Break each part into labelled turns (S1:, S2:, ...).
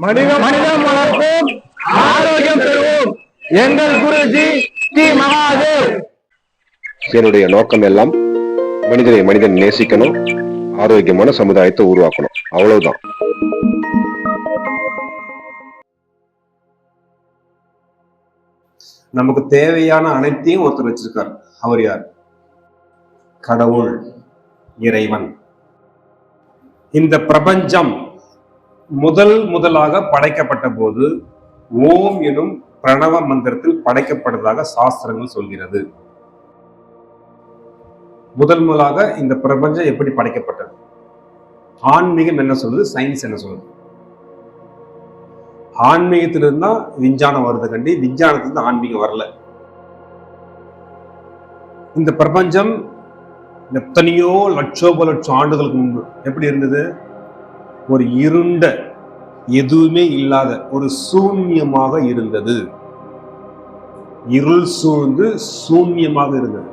S1: மனிதம் வளர்ப்போம், ஆரோக்கியம் பெறுவோம். எங்கள் குருஜி ஸ்ரீ மகாதேவ்.
S2: என்னுடைய நோக்கம் எல்லாம் மனிதன் நேசிக்கணும், ஆரோக்கியமான சமுதாயத்தை உருவாக்கணும், அவ்வளவுதான்.
S3: நமக்கு தேவையான அனைத்தையும் ஒருத்தர் வச்சிருக்கார். அவர் யார்? கடவுள், இறைவன். இந்த பிரபஞ்சம் முதலாக படைக்கப்பட்ட போது ஓம் எனும் பிரணவ மந்திரத்தில் படைக்கப்பட்டதாக சாஸ்திரங்கள் சொல்கிறது. முதலாக இந்த பிரபஞ்சம் எப்படி படைக்கப்பட்டது? ஆன்மீகம் என்ன சொல்லுது, சயின்ஸ் என்ன சொல்லுது? ஆன்மீகத்திலிருந்தா விஞ்ஞானம் வருது கண்டி, விஞ்ஞானத்திலிருந்து ஆன்மீகம் வரல. இந்த பிரபஞ்சம் எத்தனையோ லட்சோப லட்சம் ஆண்டுகளுக்கு முன்பு எப்படி இருந்தது? ஒரு இருண்ட, எதுவுமே இல்லாத ஒரு சூன்யமாக இருந்தது. இருள் சூழ்ந்து சூன்யமாக இருந்தது.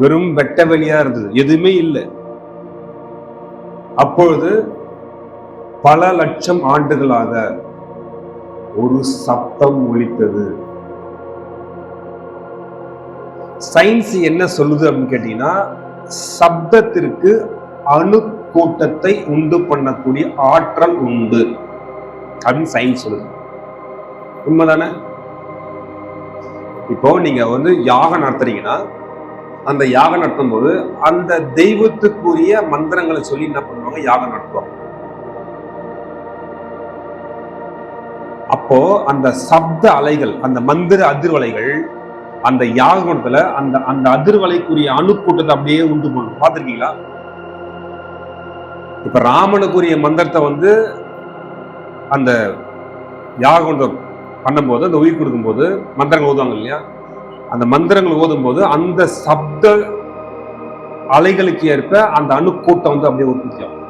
S3: வெறும் வெட்ட வெளியா இருந்தது, எதுவுமே இல்லை. அப்பொழுது பல லட்சம் ஆண்டுகளாக ஒரு சப்தம் ஒலித்தது. சயின்ஸ் என்ன சொல்லுது அப்படின்னு கேட்டீங்கன்னா, சப்தத்திற்கு அணு கூட்டத்தை உண்டு பண்ணக்கூடிய ஆற்றல் உண்டு அப்படின்னு சயின்ஸ் சொல்லுது. உண்மைதானே? இப்போ நீங்க யாகம் நடத்துறீங்கன்னா, அந்த யாகம் நடத்தும் போது அந்த தெய்வத்துக்குரிய மந்திரங்களை சொல்லி என்ன பண்ணுவாங்க? யாகம் நடத்துவாங்க. அப்போ அந்த சப்த அலைகள், அந்த மந்திர அதிர்வலைகள் அந்த யாகத்துல அந்த அதிர்வலைக்குரிய அணுக்கூட்டத்தை அப்படியே உண்டு பண்ணும். பார்த்திருக்கீங்களா? இப்ப ராமனுக்குரிய மந்திரத்தை அந்த யாகம் பண்ணும்போது, அந்த உயிர் கொடுக்கும் போது மந்திரங்கள் ஓதுவாங்க இல்லையா? அந்த மந்திரங்கள் ஓதும் போது அந்த சப்த அலைகளுக்கு ஏற்ப அந்த அணுக்கூட்டம் அப்படியே உற்பத்தி ஆகும்.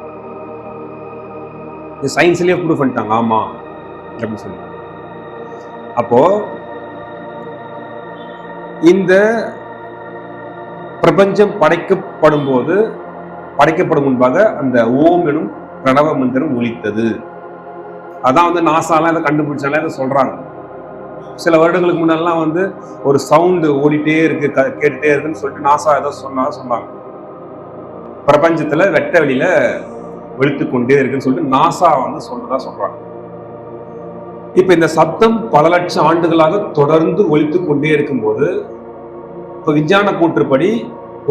S3: சயின்ஸ்லயே ப்ரூவ் பண்ணிட்டாங்க. ஆமா அப்படின்னு சொல்லி. அப்போ இந்த பிரபஞ்சம் படைக்கப்படும் முன்பாக அந்த ஓம் எனும் பிரணவ மந்திரம் ஒலித்தது. அதான் நாசாலாம் இதை கண்டுபிடிச்சாலும் இதை சொல்றாங்க. சில வருடங்களுக்கு முன்னெல்லாம் ஒரு சவுண்டு ஓடிட்டே இருக்கு, கேட்டுட்டே இருக்குன்னு சொல்லிட்டு நாசா ஏதோ சொன்னாங்க. பிரபஞ்சத்துல வெட்ட வெளியில ஒலித்து கொண்டே இருக்குன்னு சொல்லிட்டு நாசா சொல்றதா சொல்றாங்க. இப்ப இந்த சத்தம் பல லட்சம் ஆண்டுகளாக தொடர்ந்து ஒலித்து கொண்டே இருக்கும்போது, இப்ப விஞ்ஞான கூற்றுப்படி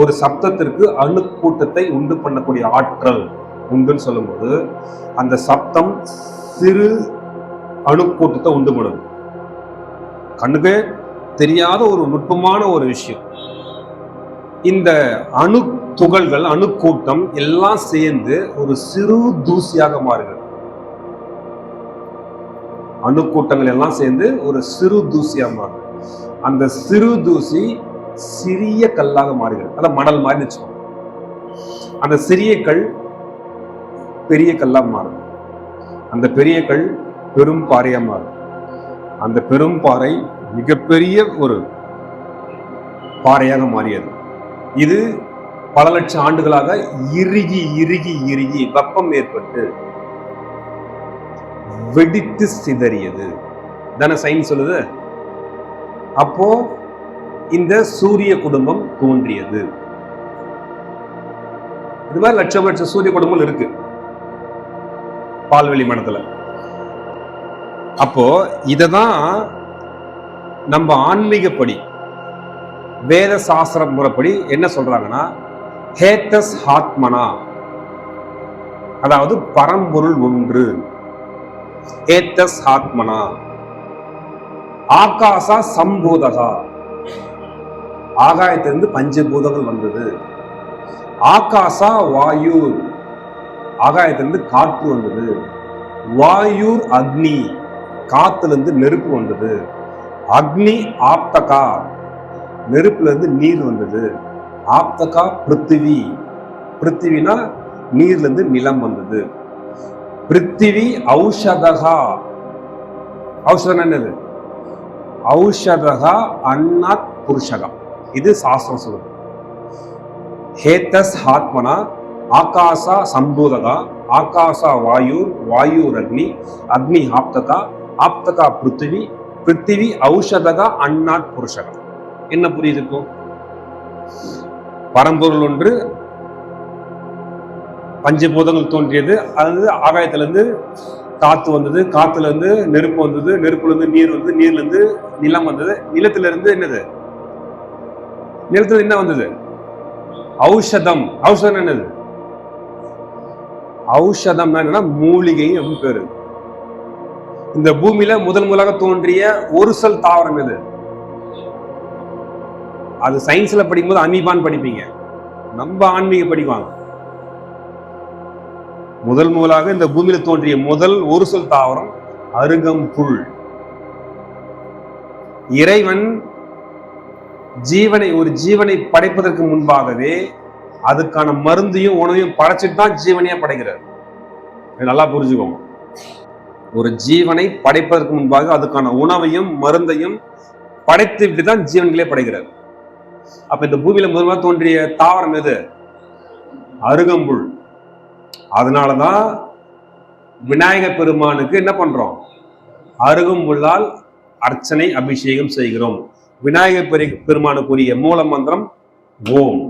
S3: ஒரு சப்தத்திற்கு அணு கூட்டத்தை உண்டு பண்ணக்கூடிய ஆற்றல் உண்டுன்னு சொல்லும்போது, அந்த சப்தம் சிறு அணு கூட்டத்தை உண்டு பண்ணும். கண்ணுக்கு தெரியாத ஒரு நுட்பமான ஒரு விஷயம். இந்த அணு துகள்கள், அணு கூட்டம் எல்லாம் சேர்ந்து ஒரு சிறு தூசியாக மாறுகிறது. அணு கூட்டங்கள் எல்லாம் சேர்ந்து ஒரு சிறு தூசியா மாறுது. அந்த சிறு தூசி சிறிய கல்லாக மாறுகிறது. அதான் மணல் மாதிரி வச்சுக்கோங்க. அந்த சிறிய கல் பெரிய கல்லா மாறும். அந்த பெரிய கல் பெரும் பாறையா மாறும். அந்த பெரும் பாறை மிகப்பெரிய ஒரு பாறையாக மாறியது. இது பல லட்சம் ஆண்டுகளாக இறுகி இறுகி இறுகி வெப்பம் ஏற்பட்டு வெடித்து சிதறியது தானே சயின்ஸ் சொல்லுது. அப்போ இந்த சூரிய குடும்பம் தோன்றியது. இது மாதிரி லட்சம் லட்சம் சூரிய குடும்பங்கள் இருக்கு பால்வெளி மண்டலத்துல. அப்போ இததான் நம்ம ஆன்மீகப்படி, வேத சாஸ்திர முறைப்படி என்ன சொல்றாங்கன்னா, ஹேதஸ் ஆத்மனா, அதாவது பரம்பொருள் ஒன்று. ஏத்தஸ் ஆத்மனா ஆகாசா சம்பூதகா, ஆகாயத்திலிருந்து பஞ்சபூதங்கள் வந்தது. ஆகாசா வாயு, ஆகாயத்திலிருந்து காற்று வந்தது. வாயுர் அக்னி, காத்திலிருந்து நெருப்பு வந்தது. அக்னி ஆப்தகா, நெருப்புல இருந்து நீர் வந்தது. ஆப்தகா பிருத்திவி, பிருத்திவினா நீர்ல இருந்து நிலம் வந்தது. பிருத்திவி ஔஷதகா, ஔஷதம் என்னது? ஔஷதகா அன்னாத் புருஷகா. இது சாஸ்திரம் சொல்லுது. ஹேதஸ் ஆத்மனா ஆகாசா சம்பூதகா, ஆகாசா வாயுர், வாயுர் அக்னி, அக்னி ஆப்தகா, ஆப்தகா பிருத்திவி, பிருத்திவி ஔஷதகா, அன்னாத் புருஷகா. என்ன புரியுது இப்போ? பரம்பொருள் ஒன்று, பஞ்சபூதங்கள் தோன்றியது, அது ஆகாயத்திலிருந்து காத்து வந்தது, காத்துல இருந்து நெருப்பு வந்தது, நெருப்புல இருந்து நீர் வந்தது, நீர்ல இருந்து நிலம் வந்தது, நிலத்துல இருந்து என்னது, நிலத்துல என்ன வந்தது? ஔஷதம். ஔஷதம் என்னது? ஔஷதம் என்னன்னா மூலிகை அப்படின்னு பேரு. இந்த பூமியில முதலாக தோன்றிய ஒரு செல் தாவரம் எது? அது சயின்ஸ்ல படிக்கும்போது அமீபான் படிப்பீங்க, நம்ம ஆன்மீக படிப்பாங்க. முதலாக இந்த பூமியில தோன்றிய முதல் ஒரு சொல் தாவரம் அருகம்புல். இறைவன் ஒரு ஜீவனை படைப்பதற்கு முன்பாகவே அதுக்கான மருந்தையும் உணவையும் படைச்சிட்டு தான் ஜீவனையா படைக்கிறார். நல்லா புரிஞ்சுக்கோங்க. ஒரு ஜீவனை படைப்பதற்கு முன்பாக அதுக்கான உணவையும் மருந்தையும் படைத்து விட்டு தான் ஜீவன்களே படைக்கிறார். அப்ப இந்த பூமியில முதலாக தோன்றிய தாவரம் எது? அருகம்புல். அதனாலதான் விநாயக பெருமானுக்கு என்ன பண்றோம்? அருகம்புல்லால் அர்ச்சனை அபிஷேகம் செய்கிறோம். விநாயக பெருமானுக்குரிய மூல மந்திரம் ஓம்.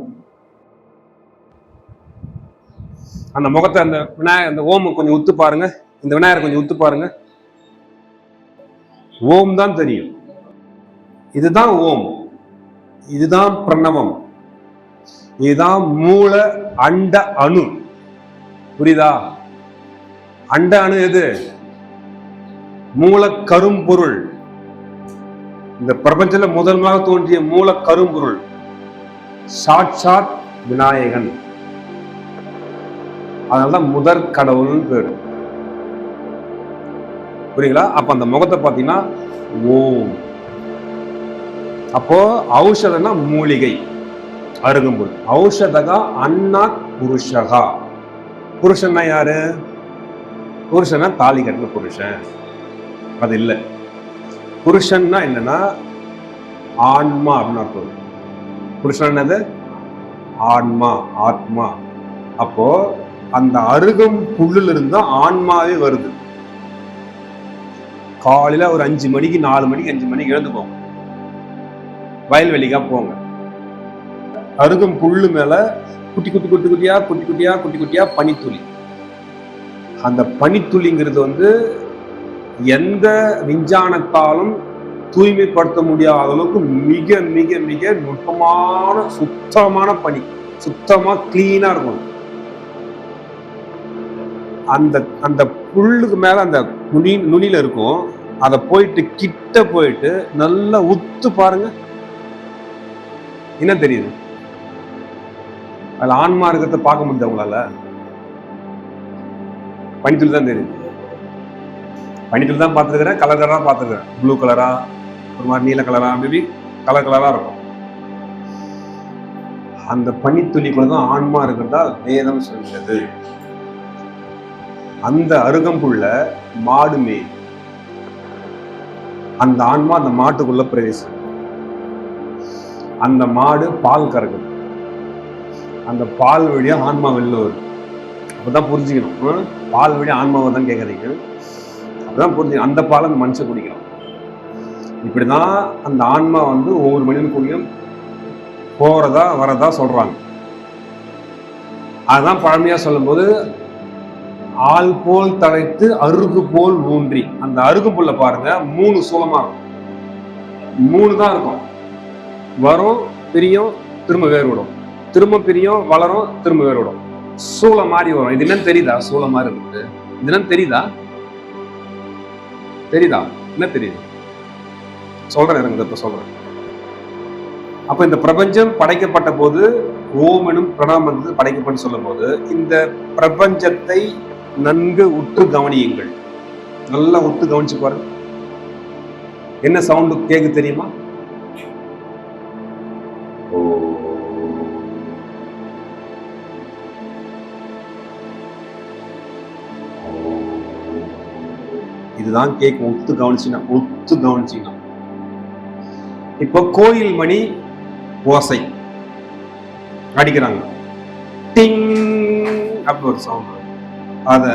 S3: அந்த முகத்தை அந்த ஓம் கொஞ்சம் உத்து பாருங்க, இந்த விநாயகரை கொஞ்சம் உத்து பாருங்க. ஓம் தான் தெரியும். இதுதான் ஓம், இதுதான் பிரணவம், இதுதான் மூல அண்ட அணு. புரியுதா? அண்ட அணு எது? மூல கரும்பொருள். இந்த பிரபஞ்சத்துல முதலாக தோன்றிய மூல கரும்பொருள் சாட்சாத் விநாயகன். அதனாலதான் முதற் கடவுள்னு பேரு. புரியுங்களா? அப்ப அந்த முகத்தை பாத்தீங்கன்னா ஓம். அப்போ ஔஷதம்னா மூலிகை, அருகம்புல். ஔஷதகா அன்னாத் புருஷகா. புருஷன்னா யாரு? புருஷனா தாலி கட்டின புருஷன் அது இல்ல. புருஷன்னா என்னன்னா ஆன்மா அப்படின்னு அர்த்தம். புருஷன் என்னது? ஆன்மா, ஆத்மா. அப்போ அந்த அருகம்புல்லுல இருந்து ஆன்மாவே வருது. காலையில ஒரு 5 மணிக்கு 4 மணிக்கு 5 மணிக்கு எழுந்து போங்க, வயல்வெளிக்கா போங்க. அருகம்புல்லு மேல குட்டி குட்டியா பனித்துளி. அந்த பனித்துளிங்கிறது எந்த விஞ்ஞானத்தாலும் தூய்மைப்படுத்த முடியாத அளவுக்கு மிக மிக மிக நுட்பமான சுத்தமான பனி, சுத்தமா கிளீனா இருக்கும். அந்த அந்த புல்லுக்கு மேல அந்த நுனியில இருக்கும். அதை போயிட்டு கிட்ட போயிட்டு நல்லா உத்து பாருங்க, என்ன தெரியுது? அதுல ஆன்மா இருக்கிறத பார்க்க முடியுது அவங்களால? பனித்துளி தான் தெரியுது. பனித்துளி தான் பார்த்துருக்கிறேன், கலர் கலரா பார்த்துருக்கிறேன். ப்ளூ கலரா, ஒரு மாதிரி நீல கலரா, மேபி கலர் கலரா இருக்கும். அந்த பனித்துளிக்குள்ள தான் ஆன்மா இருக்கிறதா வேதம் சொல்கிறது. அந்த அருகம்புல்ல மாடு மேய், அந்த ஆன்மா அந்த மாட்டுக்குள்ள பிரவேசம். அந்த மாடு பால் கறக்குது, அந்த பால் வழியா ஆன்மா வெளில வருது. அப்பதான் புரிஞ்சுக்கணும், பால் வழியா ஆன்மாவை தான் கேட்கறீங்க. அப்பதான் புரிஞ்சுக்கணும், அந்த பால் அந்த மனுஷன் குடிக்கணும். இப்படிதான் அந்த ஆன்மா ஒவ்வொரு மனிதன் கூடியும் போறதா வரதா சொல்றாங்க. அதுதான் பழமையா சொல்லும் போது ஆள் போல் தழைத்து அருகு போல் ஊன்றி. அந்த அருகு புல்ல பாருங்க, 3 சூலமா இருக்கும். 3 தான் இருக்கும். வரும், பிரியும், திரும்ப வேறுவிடும், திரும்ப பிரியும், வளரும், திரும்ப வேறுவிடும். சூளம் மாதிரி வரும். இது என்னன்னு தெரியுதா? சூளம் மாதிரி இருக்கு. இது என்னன்னு தெரியுதா? என்ன தெரியுது? சொல்றேன், எனக்கு இப்ப சொல்றேன். அப்ப இந்த பிரபஞ்சம் படைக்கப்பட்ட போது ஓம் எனும் பிரணவம் படைக்கப்பட்டு சொல்லும் போது இந்த பிரபஞ்சத்தை நன்கு உற்று கவனியுங்கள். நல்லா உற்று கவனிச்சு பாருங்க. என்ன சவுண்டு கேக்கு தெரியுமா? இதுதான் கேக்கு. உத்து கவனிச்சீங்கன்னா இப்ப கோயில் மணி ஓசை அடிக்கிறாங்க, டிங் அப்படி ஒரு சவுண்ட். அத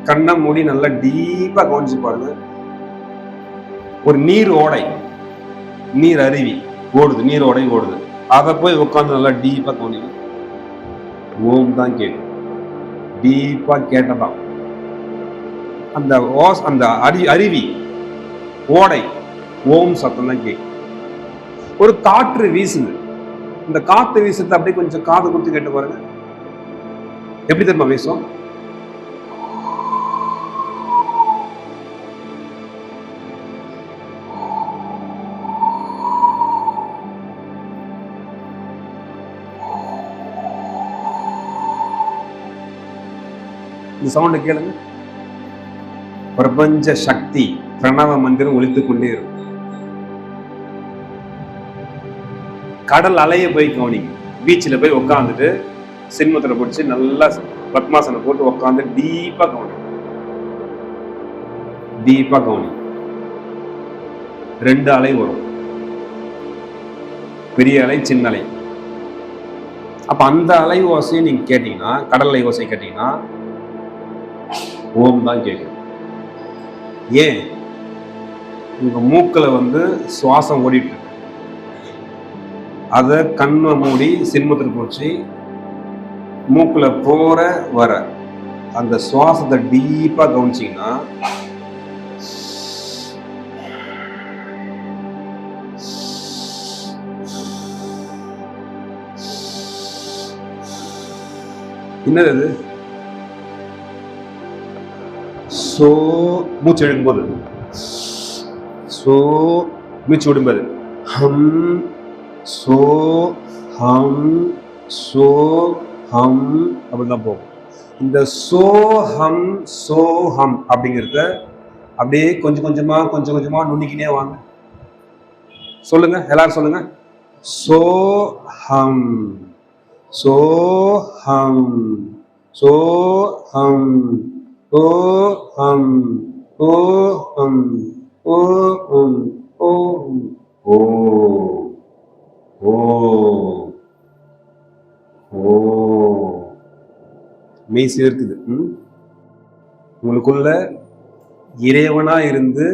S3: கண்ணை மூடி நல்லா டீப்பா கவனிச்சு பாருங்க. ஒரு நீர் ஓடை, நீர் அருவி ஓடுது, நீர் ஓடை ஓடுது. அதை போய் உட்காந்து நல்லா டீப்பா கவனிங்க. ஓம் தான் கேட்கும். டீப்பா கேட்டதான் அந்த அந்த அருவி ஓடை ஓம் சத்தம் தான் கேட்கும். ஒரு காற்று வீசுது, இந்த காத்து வீசுறது அப்படியே கொஞ்சம் காது கொடுத்து கேட்டு பாருங்க. எப்படி தெரியுமா வீசும்? இந்த சவுண்ட கேளுங்க. பிரபஞ்ச சக்தி பிரணவ மந்திரம் ஒலித்துக் கொண்டே இருக்கும். கடல் அலைய போய் கவனிங்க. பீச்சில் போய் உட்காந்துட்டு சின்மத்துல பிடிச்சி நல்லா பத்மாசனம் போட்டு உட்காந்து டீப்பா கவனி, டீப்பா கவனி. 2 அலை வரும், பெரிய அலை சின்ன அலை. அப்ப அந்த அலை ஓசையை நீங்க கேட்டீங்கன்னா, கடல் அலை ஓசை கேட்டீங்கன்னா ஓம் தான் கேட்கும். ஏன்? உங்க மூக்குல சுவாசம் ஓடிட்டு இருக்கு. அத கண்ணை மூடி சின்மத்தில் போச்சு மூக்குல போற வர அந்த சுவாசத்தை டீப்பா கவனிச்சீங்கன்னா என்னது அது? சோ மூச்சு எடுக்கும்போது, சோ மூச்சு விடும்போது ஹம் சோ ஹம் சோ ஹம் அப்படிதான் போகும். இந்த சோஹம் சோஹம் அப்படிங்கிறத அப்படியே கொஞ்சம் கொஞ்சமா நுண்ணிக்கினே வாங்க. சொல்லுங்க, எல்லாரும் சொல்லுங்க. சோஹம் சோஹம் சோஹம் ஓஹம் ஓஹம் ஓஹம் ஓஹம் ஓ ஓ ஓ. மெய் சேர்க்குது. உங்களுக்குள்ள இறைவனா இருந்து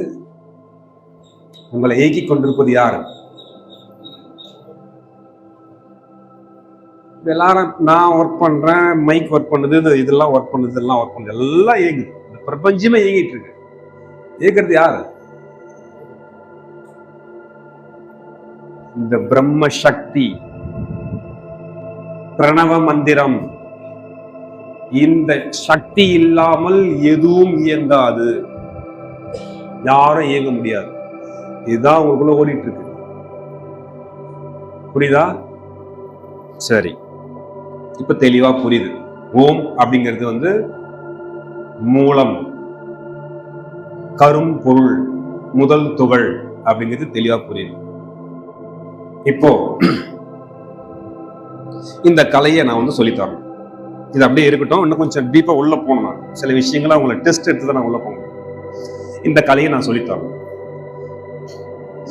S3: உங்களை இயக்கி கொண்டிருப்பது யாரு? எல்லாரும் நான் ஒர்க் பண்றேன், மைக் ஒர்க் பண்ணுது, இதெல்லாம் ஒர்க் பண்ணுது, எல்லாம் இயங்குது. இந்த பிரபஞ்சமே இயங்கிட்டு இருக்கு. இயக்கிறது யாரு? இந்த பிரம்ம சக்தி பிரணவ மந்திரம். இந்த சக்தி இல்லாமல் எதுவும் இயங்காது, யாரும் இயங்க முடியாது. இதுதான் உங்களுக்குள்ள ஓடிட்டு இருக்கு. புரியுதா? சரி, இப்ப தெளிவா புரியுது. ஓம் அப்படிங்கிறது மூலம், கரும் பொருள், முதல் துகள் அப்படிங்கிறது தெளிவா புரியுது. இப்போ இந்த கலையை நான் சொல்லித்தரணும். இது அப்படியே இருக்கட்டும், இன்னும் கொஞ்சம் டீப்பா உள்ள போகணும். சில விஷயங்களை உங்களை டெஸ்ட் எடுத்து தான் நான் உள்ள போகணும். இந்த கலையை நான் சொல்லித்தரணும்.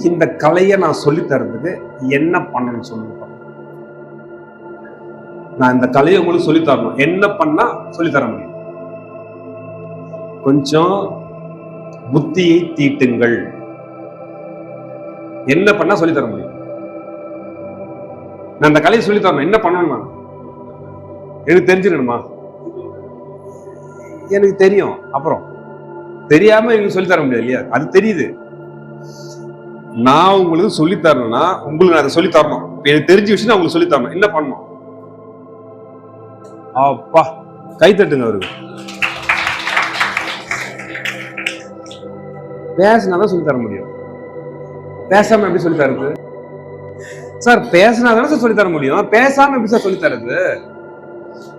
S3: இந்த கலையை நான் சொல்லித்தரதுக்கு என்ன பண்ணணும்னு சொல்லுங்க. நான் இந்த கலையை உங்களுக்கு சொல்லித்தரணும். என்ன பண்ணா சொல்லித்தர முடியும்? கொஞ்சம் புத்தியை தீட்டுங்கள். என்ன பண்ணா சொல்லித்தர முடியும்? நான் இந்த கலையை சொல்லித்தரணும். என்ன பண்ணணும்? நான் எனக்கு தெரிஞ்சிடணுமா? எனக்கு தெரியும். அப்புறம் தெரியாம எனக்கு சொல்லித்தர முடியாது இல்லையா? அது தெரியுது. நான் உங்களுக்கு சொல்லித்தரணும்னா உங்களுக்கு நான் அதை சொல்லித்தரணும். எனக்கு தெரிஞ்ச விஷயம் நான் உங்களுக்கு சொல்லித்தரணும். என்ன பண்ணணும்? அப்பா, கை தட்டுங்க அவருக்கு. பேசினாதான் சொல்லித்தர முடியும். பேசாம எப்படி சொல்லித்தரது? சார் பேசினாதானே சார் சொல்லித்தர முடியும். பேசாம எப்படி சார் சொல்லித்தரது?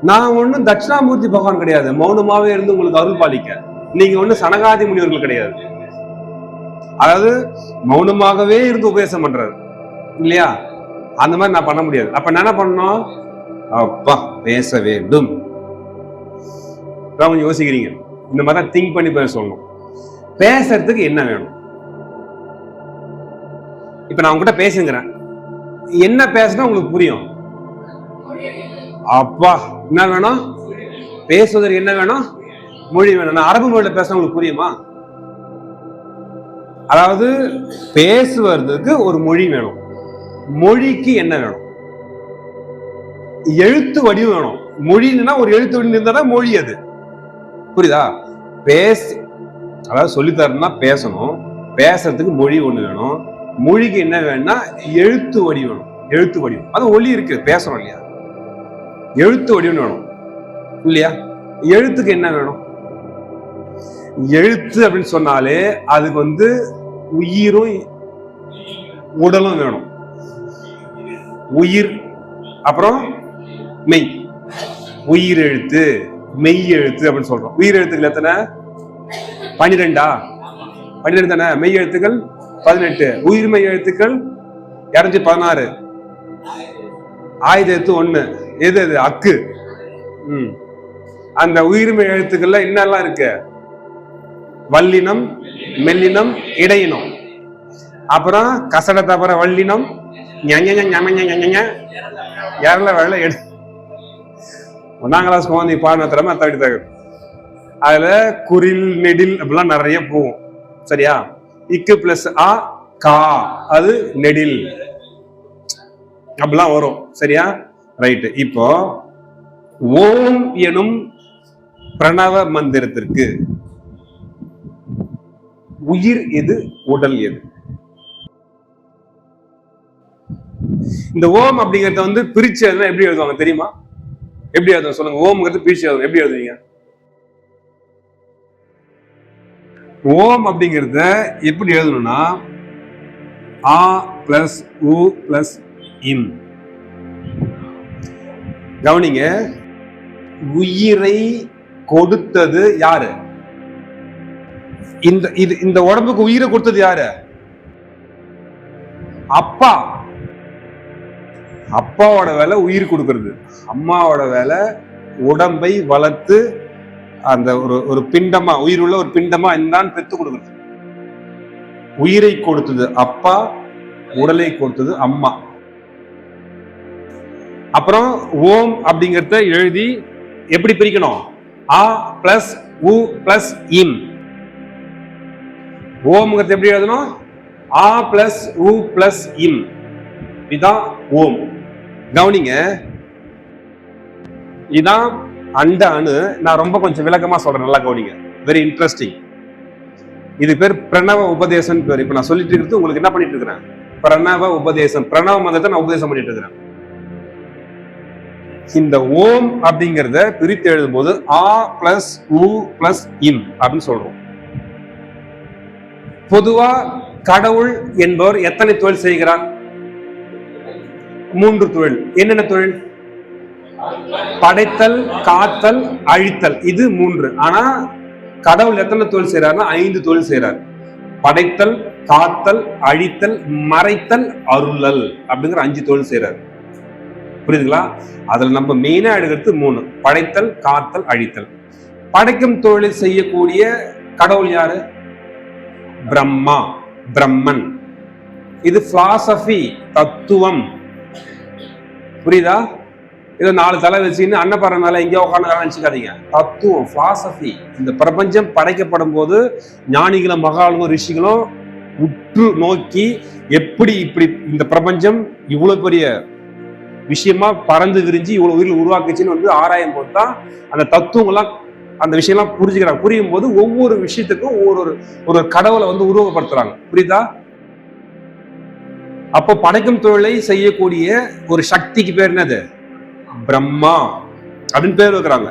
S3: நான் ஒண்ணும் தட்சிணாமூர்த்தி பகவான் கிடையாது, மௌனமாவே இருந்து உங்களுக்கு அருள் பாலிக்க. நீங்க ஒண்ணும் சனகாதி முனிவர்கள் கிடையாது. அதாவது மௌனமாகவே இருந்து உபதேசம் பண்றாரு இல்லையா? அந்த மாதிரி நான் பண்ண முடியாது. அப்ப நான் என்ன பண்ணணும்? அப்பா பேச வேண்டும். கொஞ்சம் யோசிக்கிறீங்க. இந்த மாதிரி தான் திங்க் பண்ணி பேச சொல்லணும். பேசுறதுக்கு என்ன வேணும்? இப்ப நான் உங்ககிட்ட பேசுங்கிறேன். என்ன பேசினா உங்களுக்கு புரியும்? அப்பா என்ன வேணும்? பேசுவதற்கு என்ன வேணும்? மொழி வேணும். நான் அரபு மொழியில பேச உங்களுக்கு புரியுமா? அதாவது பேசுவதற்கு ஒரு மொழி வேணும். மொழிக்கு என்ன வேணும்? எழுத்து வடிவம் வேணும். மொழின்னா ஒரு எழுத்து வடிவம் இருந்தாதான் மொழி. அது புரியுதா? அதாவது சொல்லித்தரணும்னா பேசணும். பேசுறதுக்கு மொழி ஒண்ணு வேணும். மொழிக்கு என்ன வேணும்னா எழுத்து வடிவம் வேணும். எழுத்து வடிவம் அது ஒலி இருக்கு, பேசணும் இல்லையா? எழுத்து வடிவம் வேணும் இல்லையா? எழுத்துக்கு என்ன வேணும்? எழுத்து அப்படின்னு சொன்னாலே அதுக்கு உயிரும் உடலும் வேணும். உயிர் அப்புறம் மெய். உயிர் எழுத்து, மெய் எழுத்து அப்படின்னு சொல்றோம். உயிர் எழுத்துக்கள் எத்தனை? 12. 12 தானே? மெய் எழுத்துக்கள் 18. உயிர்மெய் எழுத்துக்கள் 216. ஆயுத எழுத்து 1. எது அது? அக்கு. அந்த உயிர்மெய் எழுத்துக்கள்ல என்னெல்லாம் இருக்கு? வல்லினம், மெல்லினம், இடையினம். அப்புறம் கசட தபர வல்லினம், ஒன்னாம் கிளாஸ் குழந்தை பாடத்திறமை அத்தாடி. அதுல குரில், நெடில் அப்படிலாம் நிறைய போகும். சரியா? இக்கு பிளஸ் ஆ கா, அது நெடில் அப்படிலாம் வரும். சரியா? ரைட்டு. இப்போ ஓம் எனும் பிரணவ மந்திரத்திற்கு உயிர் எது, உடல் எது? இந்த ஓம் அப்படிங்கறத பிரிச்சு எழுதுனா எப்படி எழுதுவாங்க தெரியுமா? எப்படி எழுதுவோம் சொல்லுங்க? ஓம்ங்கிறது பிரிச்சு எழுதுவோம். எப்படி எழுதுவீங்க? ஓம் அப்படிங்கிறத எப்படி எழுதணும்னா ஆ பிளஸ் உ பிளஸ் இம். கவனிங்க, உயிரை கொடுத்தது யாரு? இந்த உடம்புக்கு உயிரை கொடுத்தது யாரு? அப்பா. அப்பாவோட வேலை உயிர் கொடுக்கிறது. அம்மாவோட வேலை உடம்பை வளர்த்து அந்த ஒரு பிண்டமா, உயிர் உள்ள ஒரு பிண்டமா இருந்தான்னு பெத்து கொடுக்கிறது. உயிரை கொடுத்தது அப்பா, உடலை கொடுத்தது அம்மா. அப்புறம் ஓம் அப்படிங்கறத எழுதி எப்படி பிரிக்கணும்? ஆ பிளஸ் உ பிளஸ் இம். ஓம்ங்கிறது எப்படி எழுதணும்? ஆ பிளஸ் உ பிளஸ் இம். இதான் ஓம். கவனிங்க, இதான் அண்ட அணு. நான் ரொம்ப கொஞ்சம் விளக்கமா சொல்றேன், நல்லா கவனிங்க. Very interesting. இது பேர் பிரணவ உபதேசம் பேர். இப்ப நான் சொல்லிட்டு இருக்கிறது உங்களுக்கு என்ன பண்ணிட்டு இருக்கிறேன்? பிரணவ உபதேசம். பிரணவ மந்திரத்தை நான் உபதேசம் பண்ணிட்டு இருக்கிறேன். இந்த ஓம் அப்படிங்கிறத பிரித்து எழுதும் போது ஆ பிளஸ் உ பிளஸ் இம் அப்படின்னு சொல்றோம். பொதுவா கடவுள் என்பவர் எத்தனை தொழில் செய்கிறார்? 3 தொழில். என்னென்ன தொழில்? படைத்தல், காத்தல், அழித்தல். இது 3. ஆனா கடவுள் எத்தனை தொழில் செய்யறாருன்னா 5 தொழில் செய்யறார். படைத்தல், காத்தல், அழித்தல், மறைத்தல், அருளல் அப்படிங்கிற 5 தொழில் செய்யறாரு. புரியுதுங்களா? அதுல நம்ம மெயினா எடுக்கிறது 3: படைத்தல், காத்தல், அழித்தல். படைக்கும் தொழில் செய்யக்கூடிய கடவுள் யாரு? பிரம்மா, பிரம்மன். இது பிலாசபி, தத்துவம். புரியுதா? இதை 4 தலை வச்சுன்னு அன்னப்பற மேல எங்கேயோ உட்காந்து நினைச்சுக்காதீங்க. தத்துவம், பிலாசபி. இந்த பிரபஞ்சம் படைக்கப்படும் போது ஞானிகளும் மகான்களும் ரிஷிகளும் உற்று நோக்கி எப்படி இப்படி இந்த பிரபஞ்சம் இவ்வளவு பெரிய விஷயமா பறந்து விரிஞ்சு இவ்வளவு உயிரில் உருவாக்குச்சுன்னு ஆராயும் போது தான் அந்த தத்துவங்கள்லாம், அந்த விஷயம்லாம் புரிஞ்சுக்கிறாங்க. புரியும் போது ஒவ்வொரு விஷயத்துக்கும் ஒரு கடவுளை உருவகப்படுத்துறாங்க. புரியுதா? அப்போ படைக்கும் தொழிலை செய்யக்கூடிய ஒரு சக்திக்கு பேர் என்னது? பிரம்மா அப்படின்னு பேர் வைக்கிறாங்க.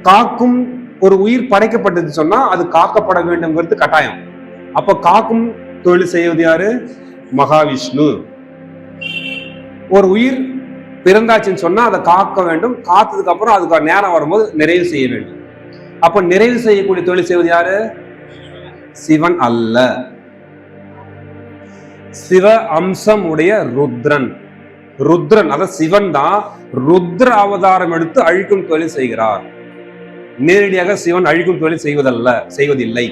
S3: காக்கும் ஒரு உயிர் படைக்கப்பட்டது சொன்னா அது காக்கப்பட வேண்டும்ங்கிறது கட்டாயம். அப்ப காக்கும் தொழில் செய்வது யாரு? மகாவிஷ்ணு. ஒரு உயிர் பிறந்தாச்சுன்னு சொன்னா அதை காக்க வேண்டும். காத்ததுக்கு அப்புறம் அதுக்கு நேரம் வரும்போது நிறைவு செய்ய வேண்டும். அப்ப நிறைவு செய்யக்கூடிய தொழில் செய்வது யாரு? சிவன் அல்ல, சிவ அம்சம் உடைய ருத்ரன். ருத்ரன் அத சிவன் தான் ருத்ர அவதாரம் எடுத்து அழிக்கும் தொழில் செய்கிறார். நேரடியாக சிவன் அழிக்கும் தொழில் செய்வதில்லை.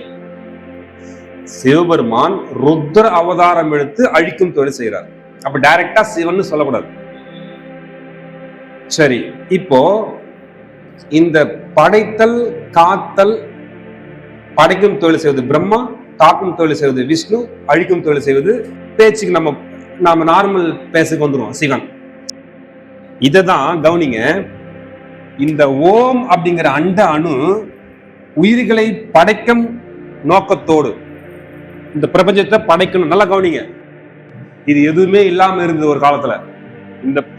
S3: சிவபெருமான் ருத்ர அவதாரம் எடுத்து அழிக்கும் தொழில் செய்கிறார். அப்ப டைரக்டா சிவன் சொல்லக்கூடாது. சரி, இப்போ இந்த படைத்தல், காத்தல், படைக்கும் தொழில் செய்வது பிரம்மா, காக்கும் தொழில் செய்வது விஷ்ணு, அழிக்கும் தொழில் செய்வது பேச்சுக்கு நாம நார்மல் பேசுக்கு வந்துருவோம் சிவன். இததான் கவனிங்க. இந்த ஓம் அப்படிங்கிற அண்ட அணு உயிர்களை படைக்கும் நோக்கத்தோடு இந்த பிரபஞ்சத்தை படைக்கணும். நல்லா கவனிங்க. இது எதுவுமே இல்லாம இருந்தது ஒரு காலத்துல.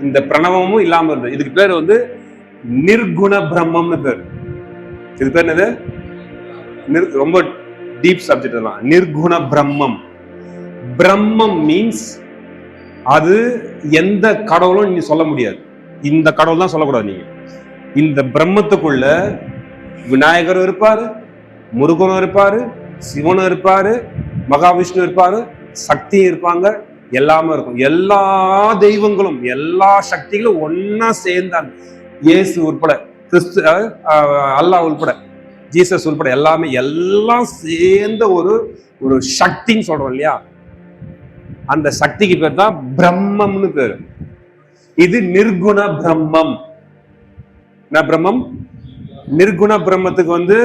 S3: இந்த பிரணவமும் இல்லாம இருந்தது. இதுக்கு பேர் வந்து நிர்குண பிரம்மம்னு பேர். இது பேர் என்னது? ரொம்ப டீப் சப்ஜெக்ட் தான். நிர்குண பிரம்மம். பிரம்மம் மீன்ஸ் அது எந்த கடவுளும் நீங்க சொல்ல முடியாது. இந்த கடவுள் தான் சொல்லக்கூடாது. நீங்க இந்த பிரம்மத்துக்குள்ள விநாயகரும் இருப்பாரு, முருகனும் இருப்பாரு, சிவனும் இருப்பாரு, மகாவிஷ்ணு இருப்பாரு, சக்தியும் இருப்பாங்க, எல்லாமே இருக்கும். எல்லா தெய்வங்களும் எல்லா சக்திகளும் ஒன்னா சேர்ந்தாங்க. இயேசு உட்பட, கிறிஸ்து, அல்லாஹ் உட்பட, ஜீசஸ் உட்பட எல்லாமே எல்லாம் சேர்ந்த ஒரு சக்தின்னு சொல்றோம் இல்லையா? அந்த சக்திக்கு பேர் தான் பிரம்மம்னு பேரு. இது நிர்குண பிரம்மம். என்ன பிரம்மம்? நிர்குண பிரம்மத்துக்கு வந்து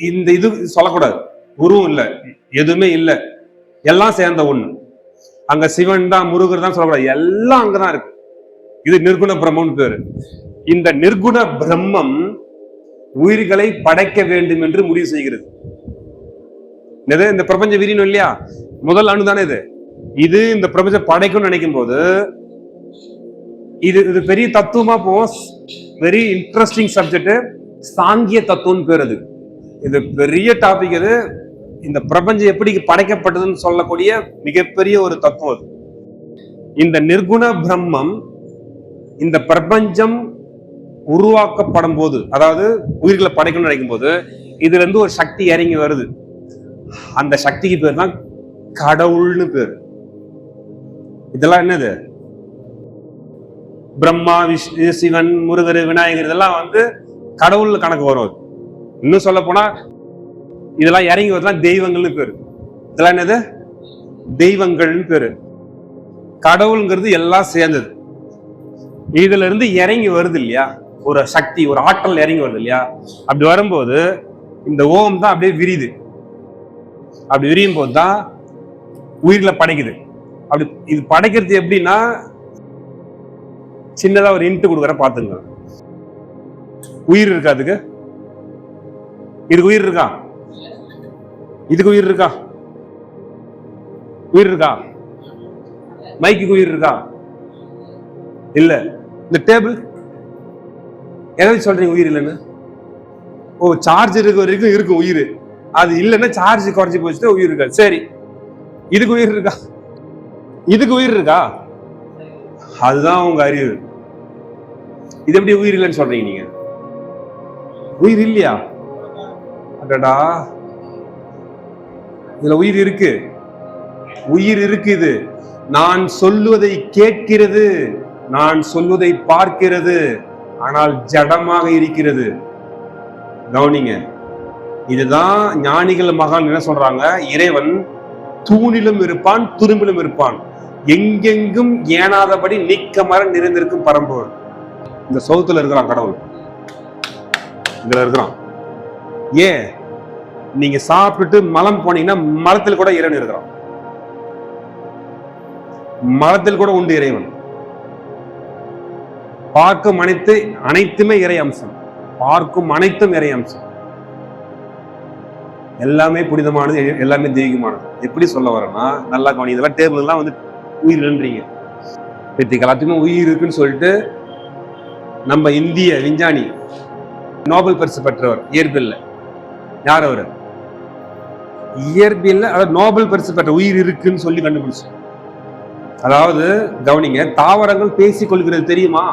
S3: இந்த இது சொல்லக்கூடாது. உருவம் இல்லை, எதுவுமே இல்லை, எல்லாம் சேர்ந்த ஒண்ணு. அங்க சிவன் தான், முருகர் தான் சொல்லக்கூடாது, எல்லாம் அங்கதான் இருக்கு. இது நிர்குண பிரம்மம்னு பேரு. இந்த நிர்குண பிரம்மம் உயிர்களை படைக்க வேண்டும் என்று முடிவு செய்கிறது. இந்த பிரபஞ்ச விரியும் இல்லையா? முதல் அணு தானே இது. இது இந்த பிரபஞ்சம் படைக்கும்னு நினைக்கும் போது இது பெரிய தத்துவமா போகும். Very interesting subject. சாங்கிய தத்துவம் பேர். இது பெரிய டாபிக். இது இந்த பிரபஞ்சம் எப்படி படைக்கப்பட்டதுன்னு சொல்லக்கூடிய மிகப்பெரிய ஒரு தத்துவம். இந்த நிர்குண பிரம்மம் இந்த பிரபஞ்சம் உருவாக்கப்படும் போது, அதாவது உயிர்களை படைக்கணும்னு நினைக்கும் போது, இதுல இருந்து ஒரு சக்தி இறங்கி வருது. அந்த சக்திக்கு பேர் தான் கடவுள்னு பேரு. இதெல்லாம் என்னது? பிரம்மா, விஷ்ணு, சிவன், முருகர், விநாயகர், இதெல்லாம் வந்து கடவுள் கணக்கு வரும். இன்னும் சொல்ல போனா இதெல்லாம் இறங்கி வரலாம் தெய்வங்கள்னு பேரு. இதெல்லாம் என்னது? தெய்வங்கள்னு பேரு. கடவுள்ங்கிறது எல்லாம் சேர்ந்தது. இதுல இருந்து இறங்கி வருது இல்லையா ஒரு சக்தி, ஒரு ஆற்றல் இறங்கி வருது இல்லையா? அப்படி வரும்போது இந்த ஓம் தான் அப்படியே விரியுது. அப்படி விரியும் போது தான் உயிர்களை படைக்குது. அப்படி இது படைக்கிறது எப்படின்னா, சின்னதா ஒரு இன்ட்டு கொடுக்குற பாத்துங்க. உயிர் இருக்கா? அதுக்கு இதுக்கு உயிர் இருக்கா? இதுக்கு உயிர் இருக்கா? உயிர் இருக்கா? மைக்கு உயிர் இருக்கா? இல்ல. இந்த டேபிள் எதாவது சொல்றீங்க உயிர் இல்லைன்னு? ஓ, சார்ஜ் இருக்க வரைக்கும் இருக்கும் உயிர். அது இல்லைன்னா சார்ஜ் குறைஞ்சி போச்சுட்டு உயிர் இருக்கா? சரி, இதுக்கு உயிர் இருக்கா? இதுக்கு உயிர் இருக்கா? அதுதான் உங்க அறிவு. இது எப்படி உயிர் இல்லைன்னு சொல்றீங்க நீங்க? உயிர் இல்லையா? அடடா, இதுல உயிர் இருக்கு. உயிர் இருக்குது. நான் சொல்லுவதை கேட்கிறது, நான் சொல்வதை பார்க்கிறது, ஆனால் ஜடமாக இருக்கிறது. கவனிங்க. இதுதான் ஞானிகள் மகான் என்ன சொல்றாங்க? இறைவன் தூணிலும் இருப்பான், துரும்பிலும் இருப்பான், எங்கெங்கும் ஏனாதபடி நீக்கமர நிறைந்திருக்கும் பரம்பொருள். இந்த சௌத்துல இருக்கிறான் கடவுள், இதுல இருக்கிறான். ஏன்? நீங்க சாப்பிட்டுட்டு மலம் போனீங்கன்னா மலத்தில் கூட இறைவன் இருக்கிறான். மலத்தில் கூட உண்டு இறைவன். பார்க்கும் அனைத்துமே இறை அம்சம். பார்க்கும் அனைத்தும் இறை அம்சம். எல்லாமே புனிதமானது, எல்லாமே தெய்வீகமானது. எப்படி சொல்ல வரேன்னா, நல்லா கவனி. இதெல்லாம் டேபிள் எல்லாம் வந்து உயிர் இல்லைன்றீங்க. எல்லாத்துக்குமே உயிர் இருக்குன்னு சொல்லிட்டு நம்ம இந்திய விஞ்ஞானி, நோபல் பரிசு பெற்றவர் இயற்பியல்ல, யார் அவரு? இயற்பியல்ல நோபல் பரிசு பெற்ற உயிர் இருக்குன்னு சொல்லி கண்டுபிடிச்சு. அதாவது கவனிங்க, தாவரங்கள் பேசிக் கொள்கிறது தெரியுமா?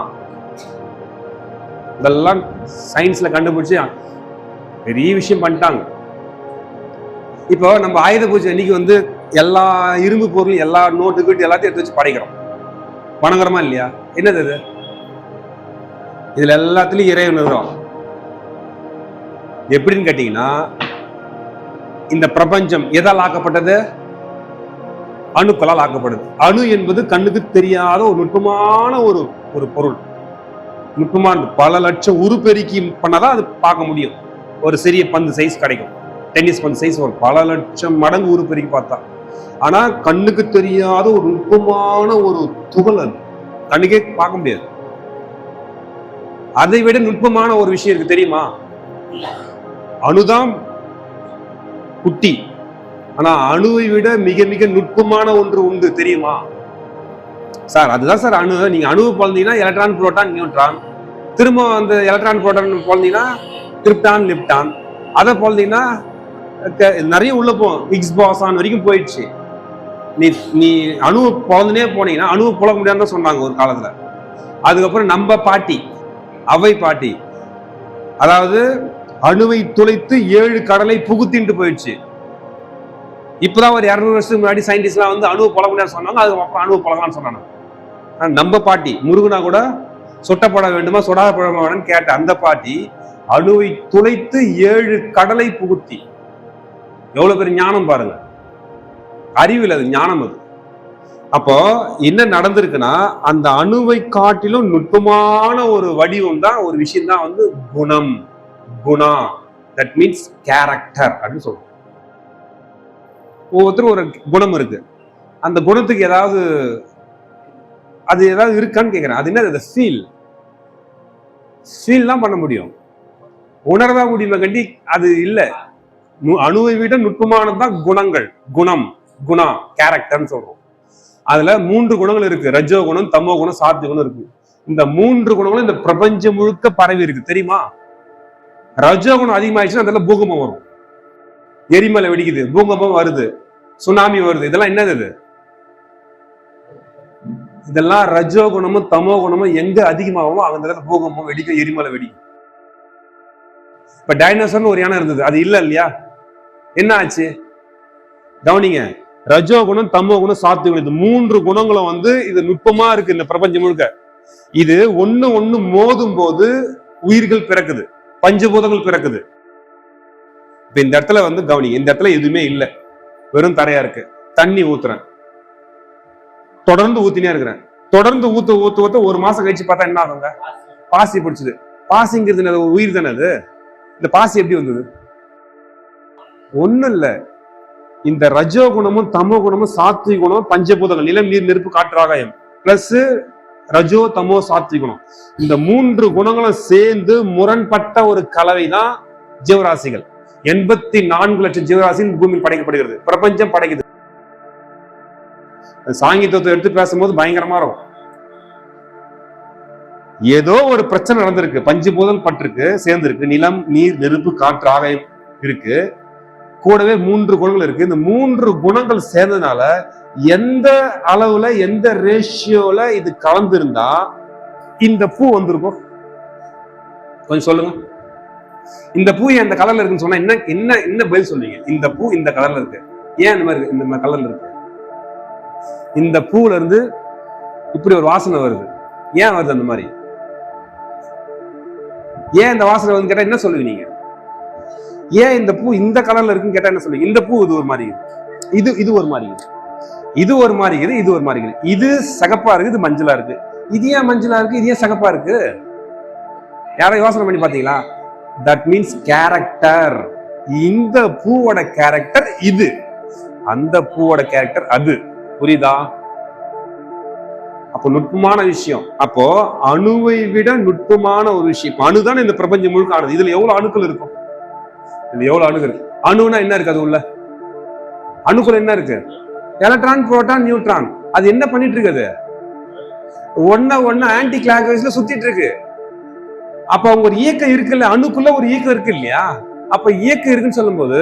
S3: இதெல்லாம் சயின்ஸ்ல கண்டுபிடிச்சு பெரிய விஷயம் பண்ணிட்டாங்க. இப்போ நம்ம ஆயுத பூஜை அன்னைக்கு வந்து எல்லா இரும்பு பொருள், எல்லா நோட்டு எல்லாத்தையும் எடுத்து வச்சு படைக்கிறோம், வணங்குறோமா இல்லையா? என்னது இது? இதுல எல்லாத்துலயும் இறைவன் இருக்கிறோம். எப்படின்னு கேட்டீங்கன்னா, இந்த பிரபஞ்சம் எதால் ஆக்கப்பட்டது? அணுக்களால் ஆக்கப்படுது. அணு என்பது கண்ணுக்கு தெரியாத ஒரு நுட்பமான ஒரு பொருள். நுட்பமான பல லட்சம் உருப்பெருக்கி பண்ணாதான் அது பார்க்க முடியும். ஒரு சிறிய பந்து சைஸ் கிடைக்கும், டென்னிஸ் பந்து சைஸ் வரும், பல லட்சம் மடங்கு உருப்பெருக்கி பார்த்தா. ஆனா கண்ணுக்கு தெரியாத ஒரு நுட்பமான ஒரு துகள், அது கண்ணுக்கே பார்க்க முடியாது. அதை விட நுட்பமான ஒரு விஷயம் இருக்கு தெரியுமா? அணுதான் குட்டி, ஆனா அணுவை விட மிக மிக நுட்பமான ஒன்று உண்டு தெரியுமா? சார் அதுதான் சார் அணு. நீங்க அணுவை பிறந்தீங்கன்னா எலக்ட்ரான், புரோட்டான், நியூட்ரான். திரும்ப அந்த எலக்ட்ரான், புரோட்டான் பிறந்தீங்கன்னா கிரிப்டான், லிப்டான். அதை பிறந்தீங்கன்னா நிறைய உள்ள போகும், ஹிக்ஸ் போசான் வரைக்கும் போயிடுச்சு. நீ அணுவை பிறந்துனே போனீங்கன்னா அணுவை புழக்க முடியாதுன்னு சொன்னாங்க ஒரு காலத்துல. அதுக்கப்புறம் நம்ம பாட்டி, அவை பாட்டி, அதாவது அணுவை துளைத்து 7 கடலை புகுத்தின்ட்டு போயிடுச்சு. இப்பதான் ஒரு 200 வருஷத்துக்கு முன்னாடி சயின்டிஸ்ட்லாம் வந்து அணுவை புழக்க முடியாது சொன்னாங்க. அதுக்கப்புறம் அணுவை புழக்கலாம்னு சொன்னாங்க. நம்ம பாட்டி முருகனா கூட சொட்டப்பட வேண்டுமா சொடாப்பட வேணும்னு கேட்ட அந்த பாட்டி அணுவை துளைத்து 7 கடலை புகுத்தி, எவ்வளவு பெரிய ஞானம் பாருங்க. அறிவில் அது ஞானம். அது அப்போ என்ன நடந்திருக்குன்னா, அந்த அணுவை காட்டிலும் நுட்பமான ஒரு வடிவம் தான், ஒரு விஷயம் தான் வந்து குணம், குணா. தட் மீன்ஸ் கேரக்டர் அப்படின்னு சொல்றோம். ஒவ்வொருத்தரும் ஒரு குணம் இருக்கு. அந்த குணத்துக்கு ஏதாவது அது ஏதாவது இருக்கான்னு கேட்கிறேன். அது என்ன? ஃபீல் தான் பண்ண முடியும், உணர்வா முடியுமா கண்டி? அது இல்லை. அணுவை விட நுட்பமானதுதான் குணங்கள். குணம், குணா, கேரக்டர்னு சொல்றோம். அதுல 3 குணங்கள் இருக்கு. ரஜோ குணம், தமோ குணம், சாத்விக குணம் இருக்கு. இந்த 3 குணங்களும் இந்த பிரபஞ்சம் முழுக்க பரவி இருக்கு தெரியுமா? ரஜோ குணம் அதிகமாயிடுச்சுன்னா அதெல்லாம் பூகம்பம் வரும், எரிமலை வெடிக்குது, பூகம்பம் வருது, சுனாமி வருது. இதெல்லாம் என்னது? இது இதெல்லாம் ரஜோ குணமும் தமோ குணமும் எங்க அதிகமாகவும் அந்த இடத்துல பூகம்பம் வெடிக்கும், எரிமலை வெடிக்கும். இப்ப டைனோசர்னு ஒரு யானை இருந்தது, அது இல்ல இல்லையா? என்ன ஆச்சு கவனிங்க. ரஜோ குணம், தமோ குணம், சாத்விக குணம், இது 3 குணங்களும் வந்து இது நுட்பமா இருக்கு இந்த பிரபஞ்சம் முழுக்க. இது ஒண்ணு மோதும் போது உயிர்கள் பிறக்குது, பஞ்சபூதங்கள் பிறக்குது. இப்ப இந்த இடத்துல வந்து கவனிங்க, இந்த இடத்துல எதுவுமே இல்லை, வெறும் தரையா இருக்கு. தண்ணி ஊத்துறேன், தொடர்ந்து ஊத்தினே இருக்கிறேன். தொடர்ந்து ஊத்த 1 மாசம் கழிச்சு பார்த்தா என்ன ஆகுங்க? பாசி பிடிச்சது. பாசிங்கிறது உயிர் தானே அது. இந்த பாசி எப்படி வந்தது? ஒண்ணும் இல்ல, இந்த ரஜோ குணமும் தமோ குணமும் சாத்விக குணம், பஞ்சபூதங்கள் நிலம், நீர், நெருப்பு, காற்று, ஆகாயம் பிளஸ் ரஜோ, தமோ, சாத்விக குணம், இந்த 3 குணங்களும் சேர்ந்து முரண்பட்ட ஒரு கலவை தான் ஜீவராசிகள். 84 லட்சம் ஜீவராசிகள் பூமியில் படைக்கப்படுகிறது, பிரபஞ்சம் படைக்குது. சாங்கியத்தை எடுத்து பேசும்போது பயங்கரமா இருக்கும். ஏதோ ஒரு பிரச்சனை நடந்திருக்கு, பஞ்சபூதம் பட்டிருக்கு, சேர்ந்திருக்கு, நிலம், நீர், நெருப்பு, காற்று, ஆகாயம் இருக்கு, கூடவே 3 குணங்கள் இருக்கு. இந்த 3 குணங்கள் சேர்ந்ததுனால எந்த அளவுல எந்த ரேஷியோல இது கலந்திருந்தா இந்த பூ வந்திருக்கும்? கொஞ்சம் சொல்லுங்க. இந்த பூ இந்த கலர்ல இருக்குன்னு சொன்னா என்ன என்ன என்ன பதில் சொல்லுவீங்க? இந்த பூ இந்த கலர்ல இருக்கு, ஏன் இந்த மாதிரி இந்த கலர்ல இருக்கு? இந்த பூல இருந்து இப்படி ஒரு வாசனை வருது, ஏன் வருது அந்த மாதிரி? ஏன் இந்த வாசனை வந்து கேட்டா என்ன சொல்லுவீங்க நீங்க? ஏன் இந்த பூ இந்த கலர்ல இருக்குன்னு கேட்டா என்ன சொல்லுவீங்க? இந்த பூ இது ஒரு மாதிரி, இது ஒரு மாதிரி, இது ஒரு மாதிரி, இது ஒரு மாதிரி, இது சகப்பா இருக்கு, இது மஞ்சளா இருக்கு, இது ஏன் மஞ்சளா இருக்கு, இது ஏன் சகப்பா இருக்கு? யாரை யோசனை பண்ணி பாத்தீங்களா? That means character. இந்த பூவோட கேரக்டர் இது, அந்த பூவோட கேரக்டர் அது. புரியுதா? அப்போ நுட்பமான விஷயம். அப்போ அணுவை விட நுட்பமான ஒரு விஷயம். அணுதான் இந்த பிரபஞ்சம் முழுக்க ஆனது. இதுல எவ்வளவு அணுக்கள் இருக்கும்? இது எவ்வளவு அணு இருக்கு? அணுனா என்ன இருக்கு? அது உள்ள அணுக்குள்ள என்ன இருக்கு? Electron, proton, neutron. அது என்ன பண்ணிட்டு இருக்குது? ஒன்னு ஆன்டி கிளாக் வைஸ்ல சுத்திட்டு இருக்கு. அப்ப அவங்க ஒரு இயக்கம் இருக்குல்ல, அணுக்குள்ள ஒரு இயக்கம் இருக்கு இல்லையா? அப்ப இயக்கம் இருக்குன்னு சொல்லும் போது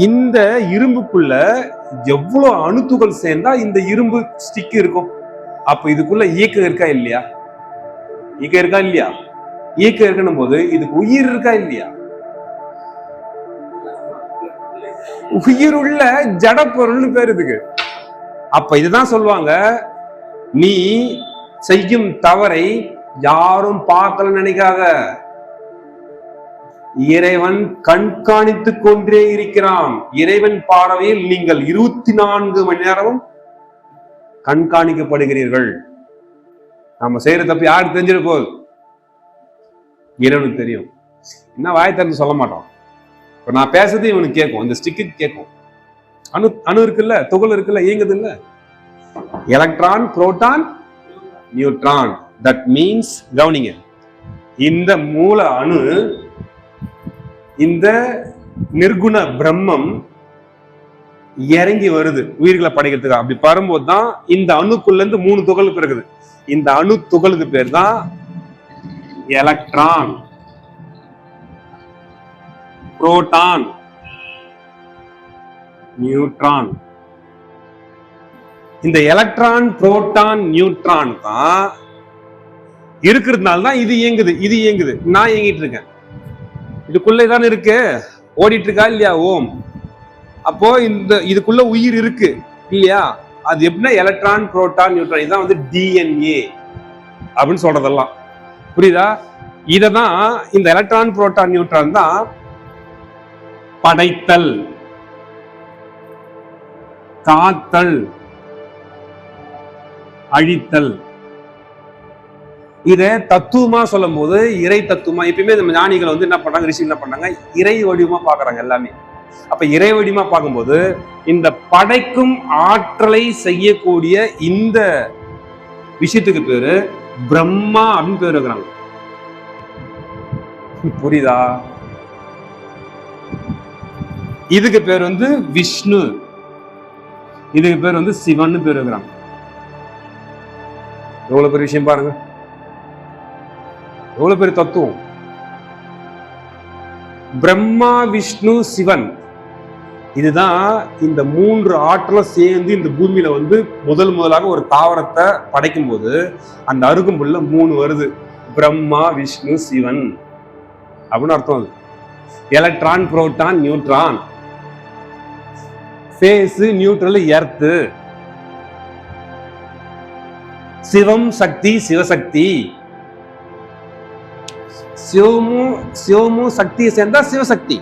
S3: இந்த இரும்புக்குள்ள எவ்வளவு அணுத்துகள் சேர்ந்தா இந்த இரும்பு ஸ்டிக் இருக்கும். அப்ப இதுக்குள்ள இயக்கம் இருக்கா இல்லையா? இயக்கம் இருக்கா இல்லையா? இயக்கம் இருக்கணும் போது இதுக்கு உயிர் இருக்கா இல்லையா? உயிர் உள்ள ஜட பொருள்னு பேர் இதுக்கு. அப்ப இதுதான் சொல்லுவாங்க, நீ செய்யும் தவறை யாரும் பார்க்கல நினைக்காத, இறைவன் கண்காணித்துக் கொண்டே இருக்கிறான். இறைவன் பார்வையில் நீங்கள் 24 மணி நேரமும் கண்காணிக்கப்படுகிறீர்கள். நாம செய்யற தப்பு யாருக்கு தெரிஞ்சிட போகுது? இறைவனுக்கு தெரியும். என்ன வாய் திறந்து சொல்ல மாட்டோம். இப்ப நான் பேசுறது இவனுக்கு கேட்கும், இந்த ஸ்டிக்கு கேட்கும். அணு இருக்குல்ல, துகள் இருக்குல்ல, இயங்குது இல்ல. Electron, proton, neutron. That means, கவனிங்க, இந்த மூல அணு, இந்த நிர்குண பிரம்மம் இறங்கி வருது உயிர்களை படைக்கிறதுக்கு. அப்படி வரும்போது தான் இந்த அணுக்குள்ள இருந்து 3 துகள் பிறகுது. இந்த அணு துகளுக்கு பேர் தான் எலக்ட்ரான், புரோட்டான், நியூட்ரான். இந்த எலக்ட்ரான், புரோட்டான், நியூட்ரான் தான் இருக்கிறதுனால தான் இது இயங்குது, இது இயங்குது. நான் இயங்கிட்டு இருக்கேன், இதுக்குள்ளே தானே இருக்கு, ஓடிட்டு இருக்கா இல்லையா ஓம்? அப்போ இந்த இதுக்குள்ள உயிர் இருக்கு இல்லையா? அது எப்படின்னா எலக்ட்ரான், புரோட்டான், நியூட்ரான். இதான் வந்து டிஎன்ஏ அப்படின்னு சொல்றதெல்லாம் புரியுதா? இததான் இந்த எலக்ட்ரான், புரோட்டான், நியூட்ரான் தான் படைத்தல், காத்தல், அழித்தல். இத தத்துவமா சொல்லும் போது இறை தத்துவமா, எப்பயுமே நம்ம ஞானிகள் வந்து என்ன பண்றாங்க, ரிஷி என்ன பண்றாங்க, இறை வடிவமா பாக்குறாங்க எல்லாமே. அப்ப இறை வடிவமா பார்க்கும்போது இந்த படைக்கும் ஆற்றலை செய்யக்கூடிய இந்த விஷயத்துக்கு பேரு பிரம்மா அப்படின்னு பேர் வைக்கிறாங்க. புரியுதா? இதுக்கு பேர் வந்து விஷ்ணு, இதுக்கு பேர் வந்து சிவன் பேர் வைக்கிறாங்க. எவ்வளவு பெரிய விஷயம் பாருங்க, எவ்வளவு பெரிய தத்துவம். பிரம்மா, விஷ்ணு, சிவன், இதுதான் இந்த 3 ஆற்றலும் சேர்ந்து இந்த பூமியில வந்து முதலாக ஒரு தாவரத்தை படைக்கும் போது அந்த அருகம்புல்ல 3 வருது. பிரம்மா, விஷ்ணு, சிவன் அப்படின்னு அர்த்தம். அது electron, proton, neutron. Phase, neutral, earth. Sivam Shakti, Sivasakthi. சிவமும் சக்தியை சேர்ந்தா சிவசக்தி.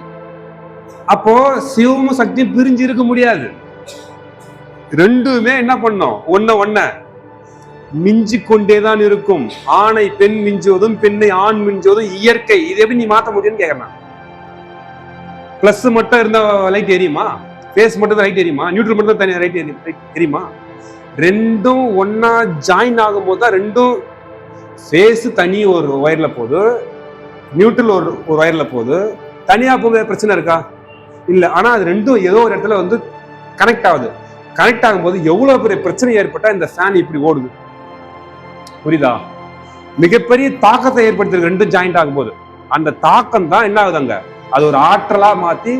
S3: அப்போ சிவமும் சக்தியும் பிரிஞ்சு இருக்க முடியாது. ரெண்டுமே என்ன பண்ணும், ஒன்ன மிஞ்சி கொண்டேதான் இருக்கும். ஆணை பெண் மிஞ்சுவதும் பெண்ணை ஆண் மிஞ்சுவதும் இயற்கை. இது எப்படி நீ மாத்த முடியும்னு கேக்குறேன். பிளஸ் மட்டும் இருந்தா லைட் எரியுமா? ஃபேஸ் மட்டும் தான் லைட் எரியுமா? நியூட்ரல் மட்டும் தான் தனியாக லைட் எரியுமா? ரெண்டும் ஒன்னா ஜாயின் ஆகும் போது தான் ரெண்டும், ஃபேஸ் தனி ஒரு ஒயர்ல போகுது, நியூட்ரல் ஒரு ஒயர்ல போகுது. தனியா போக பிரச்சனை இருக்கா? இல்ல. ஆனா அது ரெண்டும் ஏதோ ஒரு இடத்துல வந்து கனெக்ட் ஆகுது. கனெக்ட் ஆகும்போது எவ்வளவு பெரிய பிரச்சனை ஏற்பட்டா இந்த ஃபேன் இப்படி ஓடுது. புரியுதா? மிகப்பெரிய தாக்கத்தை ஏற்படுத்தி ரெண்டும் ஜாயிண்ட் ஆகும்போது அந்த தாக்கம் தான் என்ன ஆகுதுங்க, அது ஒரு ஆற்றலா மாத்தி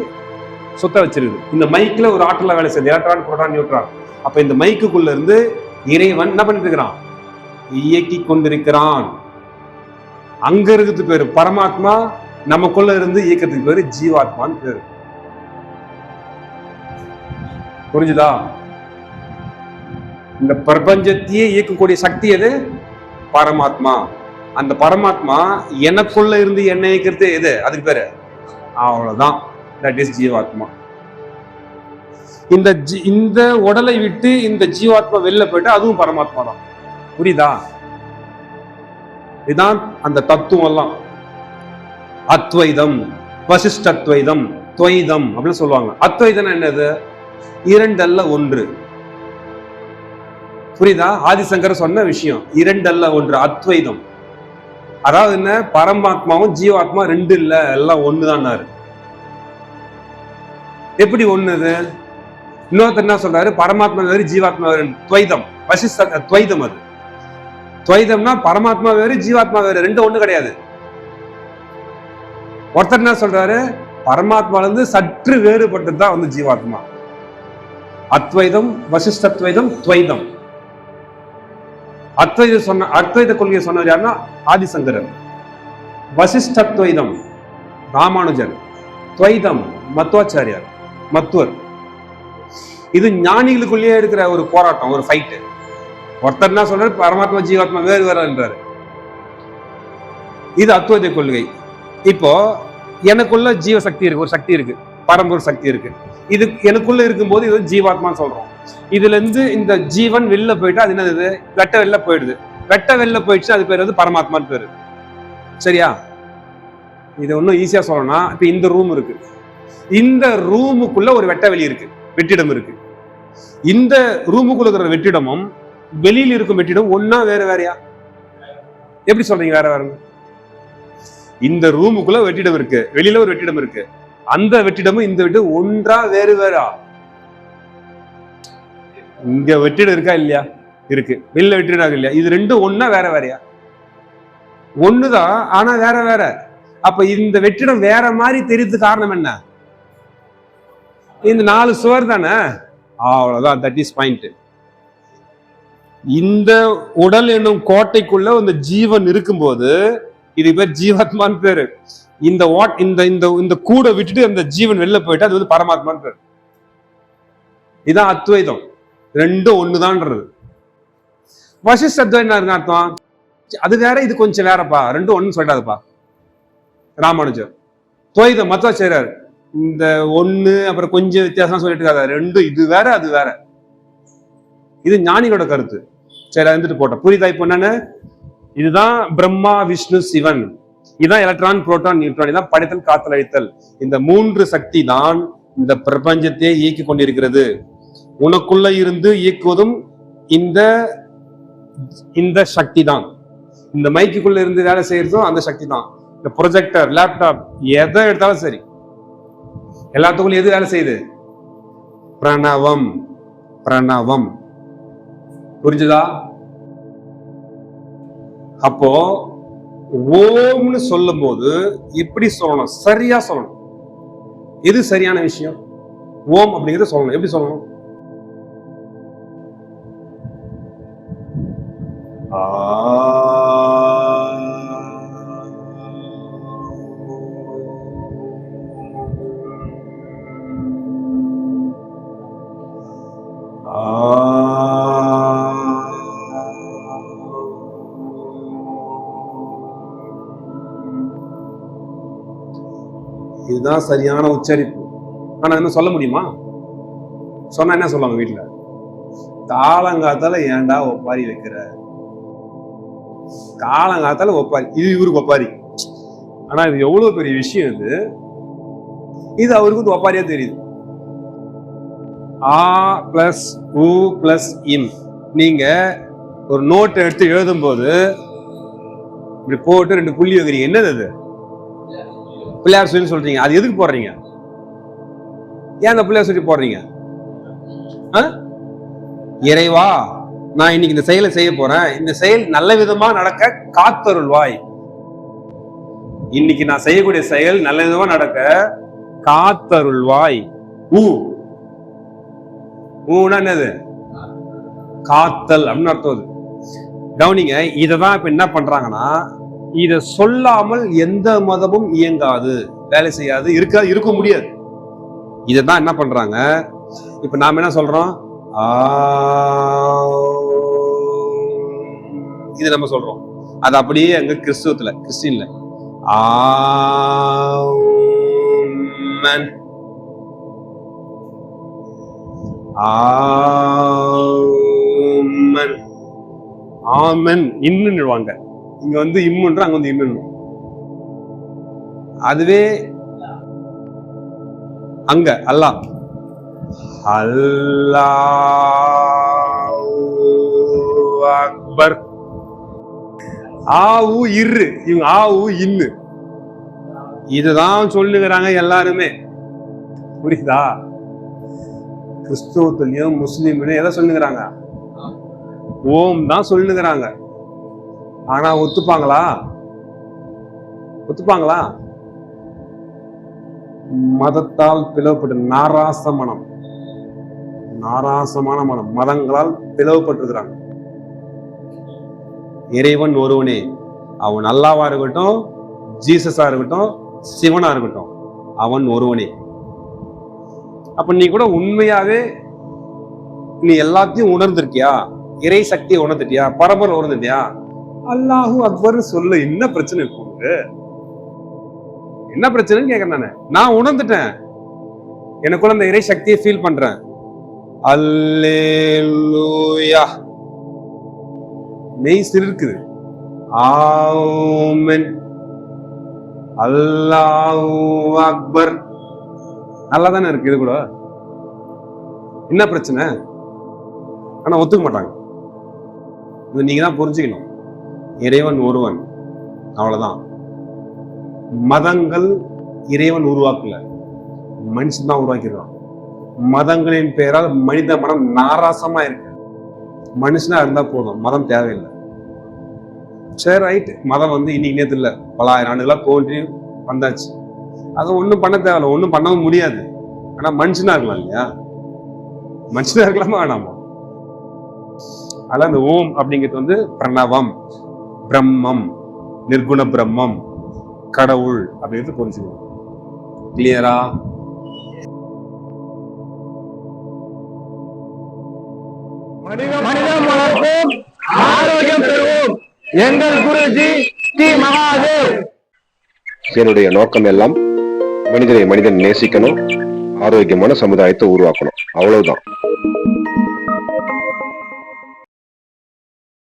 S3: சுத்த வச்சிருக்குது. இந்த மைக்ல ஒரு ஆற்றலா வேலை செய்யுது, எலக்ட்ரான், புரோட்டான், நியூட்ரான். அப்ப இந்த மைக்குக்குள்ள இருந்து இறைவன் என்ன பண்ணிட்டு இருக்கிறான், இயக்கி கொண்டிருக்கிறான். அங்க இருக்கிறது பேரு பரமாத்மா, நமக்குள்ள இருந்து இயக்கத்துக்கு பேரு ஜீவாத்மான்னு பேரு. புரிஞ்சுதா? இந்த பிரபஞ்சத்தையே இயக்கக்கூடிய சக்தி எது? பரமாத்மா. அந்த பரமாத்மா எனக்குள்ள இருந்து என்ன இயக்கிறது எது? அதுக்கு பேரு அவ்வளவுதான், தட் இஸ் ஜீவாத்மா. இந்த உடலை விட்டு இந்த ஜீவாத்மா வெளில போயிட்டு அதுவும் பரமாத்மா தான். புரியுதா? இதுதான் அந்த தத்துவம் எல்லாம். அத்வைதம், வசிஷ்டத்வைதம், துவைதம் அப்படின்னு சொல்லுவாங்க. அத்வைதம் என்னது? 2 அல்ல 1. புரியுதா? ஆதிசங்கர் சொன்ன விஷயம் 2 அல்ல 1, அத்வைதம். அதாவது என்ன, பரமாத்மாவும் ஜீவாத்மா 2 இல்ல, எல்லாம் 1 தான். எப்படி 1? இன்னொருத்தர் என்ன சொல்றாரு, பரமாத்மா வேறு ஜீவாத்மா வேறு. துவைதம், வசிஷ்ட துவைதம். அது துவைதம்னா பரமாத்மா வேறு ஜீவாத்மா வேறு, 2 ஒண்ணு கிடையாது. ஒருத்தர் என்ன சொல்றாரு, பரமாத்மால இருந்து சற்று வேறுபட்டது தான் வந்து ஜீவாத்மா. அத்வைதம், வசிஷ்டத்வைதம், துவைதம். அத்வைத கொள்கையை சொன்னவர் யாருன்னா ஆதிசங்கரர். வசிஷ்டத்வைதம் ராமானுஜர், துவைதம் மத்வாச்சாரியார், மத்துவர். இது ஞானிகளுக்குள்ளேயே இருக்கிற ஒரு போராட்டம், ஒரு ஃபைட். ஒருத்தர் என்ன சொல்றாரு, பரமாத்மா ஜீவாத்மா வேறு வேறுன்றாரு. இது அத்வைத கொள்கை. இப்போ எனக்குள்ள ஜீவசக்தி இருக்கு, ஒரு சக்தி இருக்கு, பரம்பொருள் சக்தி இருக்கு. இது எனக்குள்ள இருக்கும்போது இது ஜீவாத்மான்னு சொல்றோம். இதுல இருந்து இந்த ஜீவன் வெளில போயிட்டா அது என்னது, வெட்ட வெளில போயிடுது. வெட்ட வெளில போயிடுச்சு, அது பேர் வந்து பரமாத்மான்னு பேரு. சரியா? இது இன்னும் ஈஸியா சொல்லணும்னா, இப்ப இந்த ரூம் இருக்கு, இந்த ரூமுக்குள்ள ஒரு வெட்ட வெளி இருக்கு, வெற்றிடம் இருக்கு. இந்த ரூமுக்குள்ள இருக்கிற வெற்றிடமும் வெளியில் இருக்கும் வெற்றிடம் ஒன்னா வேற வேறையா? எப்படி சொல்றீங்க வேற வேற? இந்த ரூமுக்குள்ள வெற்றிடம் இருக்கு, வெளியில ஒரு வெற்றிடம் இருக்கு, அந்த வெற்றிடமும் இந்த வெற்றிடம் ஒன்றா வேறு வேறா? இங்க வெற்றிடம் இருக்கா இல்லையா? இருக்கு. வெளியில வெற்றிடம் இல்லையா? இது ரெண்டும் ஒன்னா வேற வேறையா? ஒண்ணுதான், ஆனா வேற வேற. அப்ப இந்த வெற்றிடம் வேற மாதிரி தெரியுது, காரணம் என்ன? இந்த 4 சுவர் தானே, அவ்வளவுதான். That is point. இந்த உடல் என்னும் கோட்டைக்குள்ள இந்த ஜீவன் இருக்கும்போது இது பேர் ஜீவாத்மான்னு பேரு. இந்த இந்த கூட விட்டுட்டு அந்த ஜீவன் வெளில போயிட்டு அது பரமாத்மான்னு பேரு. இதான் அத்வைதம், ரெண்டும் ஒண்ணுதான்றது. வசிஷ்ட என்ன அர்த்தம்? அது வேற இது கொஞ்சம் வேறப்பா, ரெண்டும் ஒண்ணு சொல்றாதுப்பா ராமானுஜர். துவைதம் மத்வாச்சாரியார் இந்த ஒண்ணு அப்புறம் கொஞ்சம் வித்தியாசம் சொல்லிட்டு இருக்காரு, ரெண்டும் இது வேற அது வேற. இது ஞானிகளோட கருத்து. சரி, இருந்துட்டு போட்டோம். புரியுதா இப்போ என்னன்னு? இதுதான் பிரம்மா விஷ்ணு சிவன், இதுதான் எலக்ட்ரான் புரோட்டான் நியூட்ரான், இதுதான் படைத்தல் காத்தல் அழித்தல். இந்த 3 சக்தி தான் இந்த பிரபஞ்சத்தை இயக்கி கொண்டிருக்கிறது. உனக்குள்ள இருந்து இயக்குவதும் இந்த சக்தி தான். இந்த மைக்குள்ள இருந்து வேலை செய்யறதும் அந்த சக்தி தான். இந்த ப்ரொஜெக்டர், லேப்டாப், எதை எடுத்தாலும் சரி, எல்லாத்துக்குள்ள எது வேலை செய்யுது? பிரணவம். பிரணவம் புரிஞ்சுதா? அப்போ ஓம்னு சொல்லும் போது எப்படி சொல்லணும்? சரியா சொல்லணும். எது சரியான விஷயம்? ஓம் அப்படிங்கிறது சொல்லணும். எப்படி சொல்லணும்? இதுதான் சரியான உச்சரிப்பு. ஆனா என்ன சொல்ல முடியுமா? சொன்னா என்ன சொல்லுவாங்க வீட்டுல? காலங்காத்தால ஏன்டா ஒப்பாரி வைக்கிற? காலங்காத்தால ஒப்பாரி, இது இவருக்கு ஒப்பாரி. ஆனா இது எவ்வளவு பெரிய விஷயம். இது அவருக்கு ஒப்பாரியா தெரியுது. ஆ பிளஸ் உ பிளஸ் இம். நீங்க ஒரு நோட்டை எடுத்து எழுதும் போது இப்படி போட்டு 2 புள்ளி வைக்கிறீங்க. என்னது அது? பிள்ளையார் சொல்லி சொல்றீங்க. அது எதுக்கு போடுறீங்க? ஏன் அந்த பிள்ளையார் சொல்லி போடுறீங்க? இறைவா, நான் இன்னைக்கு இந்த செயலை செய்ய போறேன், இந்த செயல் நல்ல விதமா நடக்க காத்தருள்வாய். இன்னைக்கு நான் செய்யக்கூடிய செயல் நல்ல விதமா நடக்க காத்தருள்வாய். ஊனா என்னது? காத்தல் அப்படின்னு அர்த்தம். கவனிங்க, இததான் இப்ப என்ன பண்றாங்கன்னா, இத சொல்லாமல் எந்த மதமும் இயங்காது, வேலை செய்யாது, இருக்க முடியாது. இததான் என்ன பண்றாங்க. இப்ப நாம என்ன சொல்றோம்? இது நம்ம சொல்றோம். அது அப்படியே அங்க கிறிஸ்துவத்துல, கிறிஸ்டின்ல ஆமென் ஆமென் ஆமென் இன்னுவாங்க. இங்க வந்து இம்முன்ற, அங்க வந்து இம்மு. அதுவே அங்க அல்லாஹ் அல்லாஹ் அக்பர். ஆவு இரு, இவங்க ஆவு இன்னு. இதுதான் சொல்லுகிறாங்க எல்லாருமே. புரியுதா? கிறிஸ்துவத்திலையும் முஸ்லீம்லயும் எதை சொல்லுகிறாங்க? ஓம் தான் சொல்லுகிறாங்க. ஆனா ஒத்துப்பாங்களா? ஒத்துப்பாங்களா? மதத்தால் பிளவுப்பட்ட நாராசமனம், நாராசமான மனம், மதங்களால் பிளவுபட்டிருக்கிறாங்க. இறைவன் ஒருவனே, அவன் அல்லாவா இருக்கட்டும், ஜீசஸா இருக்கட்டும், சிவனா இருக்கட்டும், அவன் ஒருவனே. அப்ப நீ கூட உண்மையாவே நீ எல்லாத்தையும் உணர்ந்திருக்கியா? இறை சக்தியை உணர்ந்துட்டியா? பரபரம் உணர்ந்துட்டியா? அல்லாஹு அக்பர் சொல்ல என்ன பிரச்சனை இருக்கு? என்ன பிரச்சனைன்னு கேக்குறேன். நான் உணர்ந்துட்டேன், எனக்குள்ள அந்த இறை சக்தியை ஃபீல் பண்றேன். அல்லேலூயா. மெய் சிலிர்க்குது. ஆமென். அல்லாஹு அக்பர். நல்லா தானே இருக்கு இது கூட. என்ன பிரச்சனை? ஆனா ஒத்துக்க மாட்டாங்க. இது நீங்க தான் புரிஞ்சுக்கணும். இறைவன் ஒருவன், அவ்வளவுதான். மதங்கள் இறைவன் உருவாக்கல, மனுஷன் தான் உருவாக்கிடுறான். மதங்களின் பெயரால் மனித மனம் நாராசமா இருக்கு. மனுஷனா இருந்தா போதும், மதம் தேவையில்லை. சரி, ரைட். மதம் இன்னைக்கு நேரத்துல இல்ல, பல ஆயிரம் ஆண்டுகளா தோன்றி வந்தாச்சு. அது ஒண்ணும் பண்ண தேவையில்ல, ஒண்ணும் பண்ணவும் முடியாது. ஆனா மனுஷனா இருக்கலாம் இல்லையா? மனுஷனா இருக்கலாமா வேணாமா? அதனால அந்த ஓம் அப்படிங்கிறது பிரணவம், பிரம்மம், நிர்குண பிரம்மம், கடவுள் அப்படிங்கிறது புரிஞ்சுக்கணும். கிளியரா?
S1: மனிதம் வளர்ப்போம், ஆரோக்கியம் பெறுவோம். எங்கள் குருஜி ஸ்ரீ மகாதேவ்.
S2: என்னுடைய நோக்கம் எல்லாம் மனிதனை மனிதன் நேசிக்கணும், ஆரோக்கியமான சமுதாயத்தை உருவாக்கணும், அவ்வளவுதான்.